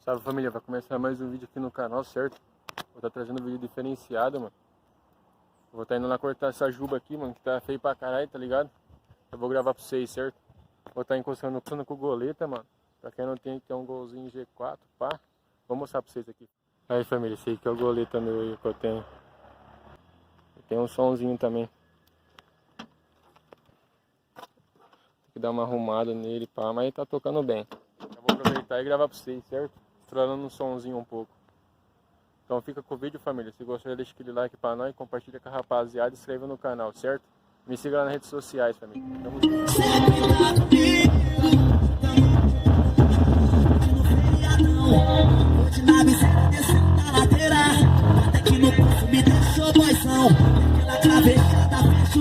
Salve família, vai começar mais um vídeo aqui no canal, certo? Vou estar trazendo um vídeo diferenciado, mano. Vou estar indo lá cortar essa juba aqui, mano, que tá feio pra caralho, tá ligado? Eu vou gravar pra vocês, certo? Vou estar encostando com goleta, mano. Pra quem não tem, aqui é um golzinho G4, pá. Vou mostrar pra vocês aqui. Aí família, esse aqui é o goleta meu aí que eu tenho. Tem um somzinho também. Tem que dar uma arrumada nele, pá, mas tá tocando bem. Eu vou aproveitar e gravar pra vocês, certo? Estralando um somzinho um pouco. Então fica com o vídeo, família. Se gostou, deixa aquele like pra nós, compartilha com a rapaziada e se inscreva no canal, certo? Me siga lá nas redes sociais, família. Tamo junto.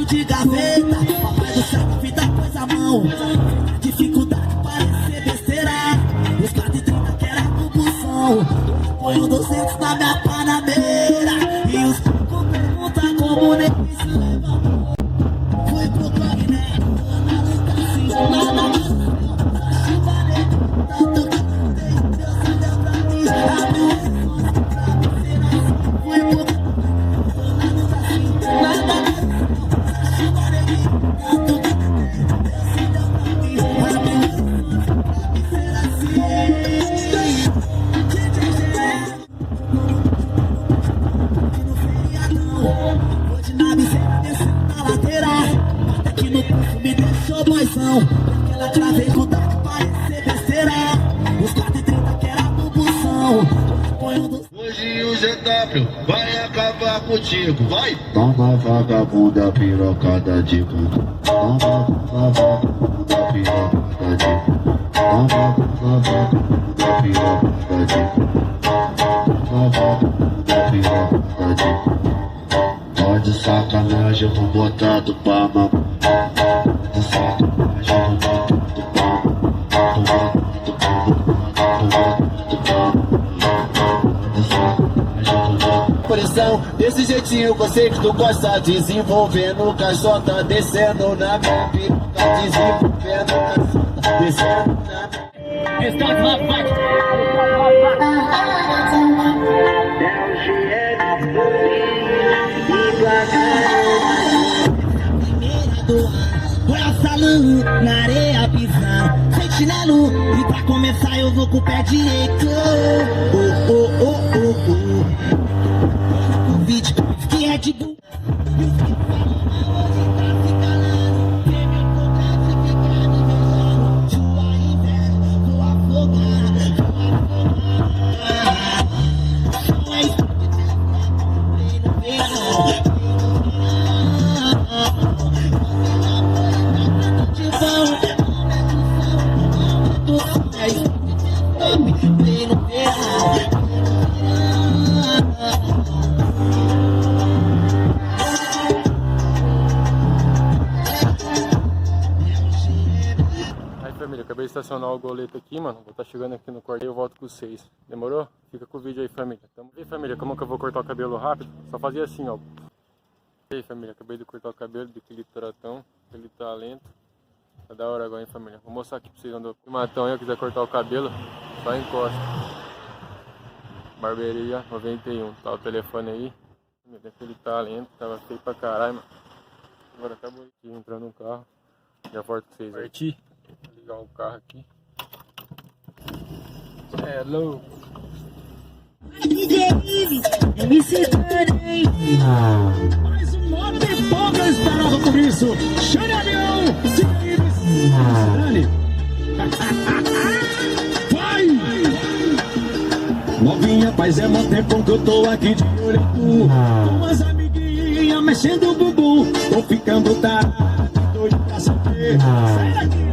De gaveta, papai do céu me dá coisa à mão. Dificuldade parece besteira. Os 430 que era compulsão. Põe 200 na minha panameira. E os poucos perguntam como nem se leva. Foi pro Cogné, na luta assim, nada. Chuva negra, tanto que não tem. Deus me deu pra mim. Abriu o foi pro na luta assim, nada. Aquela cravejudade parece besteira. Os 430 que era compulsão. Hoje o GW vai acabar contigo, vai! Toma vagabunda pirocada de canto. Toma vagabunda pirocada de canto. Toma vagabunda pirocada de canto. Toma vagabunda pirocada de canto. Pode sacanagem, eu vou botar do pra mamãe. Pode sacanagem, eu vou botar do pra mamãe. Desse jeitinho eu sei que tu gosta, desenvolvendo caixota, descendo na minha piroca, desenvolvendo caixota, descendo na minha. Restante lá, vai! Salão, na areia pisando, sem chinelo. E pra começar eu vou com o pé direito. Oh, oh, oh, oh, oh. O vídeo que é de bu. Família, acabei de estacionar o goleta aqui, mano. Vou estar chegando aqui no corte e eu volto com vocês. Demorou? Fica com o vídeo aí, família. Tamo aí, família. Como que eu vou cortar o cabelo rápido? Só fazia assim, ó. E aí, família, acabei de cortar o cabelo daquele tratão, aquele talento. Tá da hora agora, hein, família. Vou mostrar aqui pra vocês onde eu matão aí, quiser cortar o cabelo, só encosta. Barbearia 91. Tá o telefone aí. Daquele talento, tava feio pra caralho, mano. Agora acabou aqui, entrando no carro. Já volto com vocês aí. Parti. Vou ligar o carro aqui. É louco. Mais um modo de fogo eu esperava por isso. Chame avião! Vai! Novinha, paz, é mó tempão que eu tô aqui de olho tu. Com as amiguinhas mexendo o bumbum. Tô ficando tarde, doido pra saber. Sai daqui!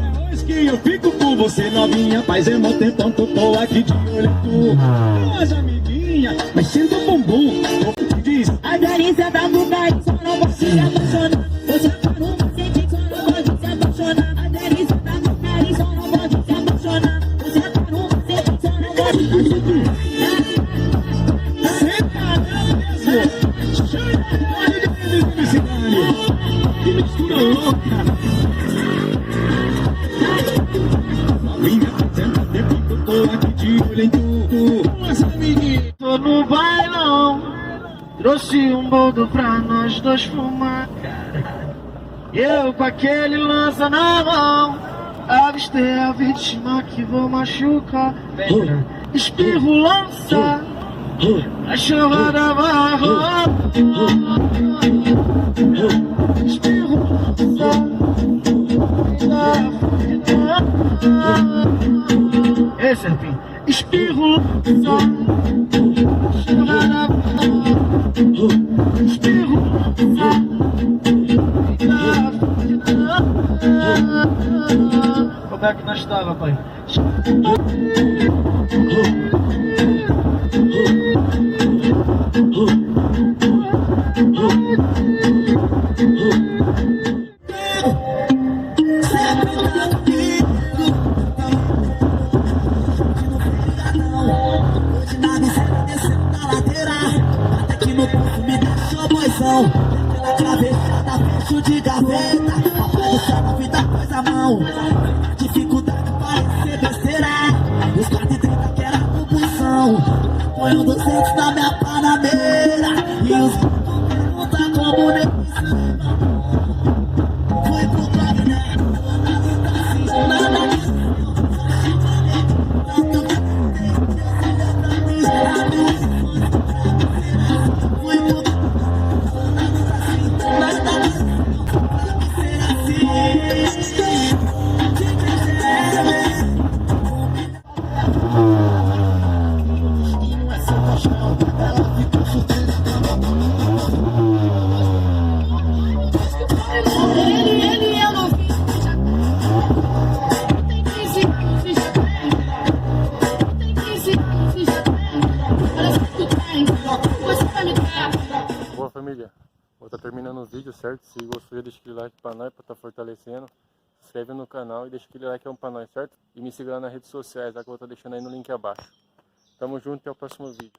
Que eu fico com você, novinha, faz é mó tempão que eu tô aqui de olho tu. Com as amiguinhas, mexendo o bumbum. Tu diz, a delícia da boca, só não pode se apaixonar. Você parou, você tem só não pode se apaixonar. A delícia da boca, só não pode se apaixonar. Você parou, você tem só não pode se apaixonar. Senta mesmo, chama de publicidade. Que mistura louca. Novinha, fazendo tempo que eu tô aqui de de olho em tu, umas amiguinhas. Tô no bailão, trouxe um boldo pra nós dois fumar. Eu com aquele lança na mão, avistei a vítima que vou machucar. Espirro, lança, a chorada vai rolar. Espirro, lança. Ei, Serpinho, espirro, espirro, como é que nós estava, pai? Pela travessada, fecho de gaveta. Papai do céu, não vi da coisa mão. Dificuldade parece besteira. Os 430 que era compulsão. Põe 200 na minha panameira. E os perguntam como nem foi pro caminhão. Nada disso. Foi pro Boa, família, vou estar terminando o vídeo, certo? Se gostou, deixa aquele like pra nós, pra estar fortalecendo. Se inscreve no canal e deixa aquele like pra nós, certo? E me siga lá nas redes sociais, que eu vou estar deixando aí no link abaixo. Tamo junto, até o próximo vídeo.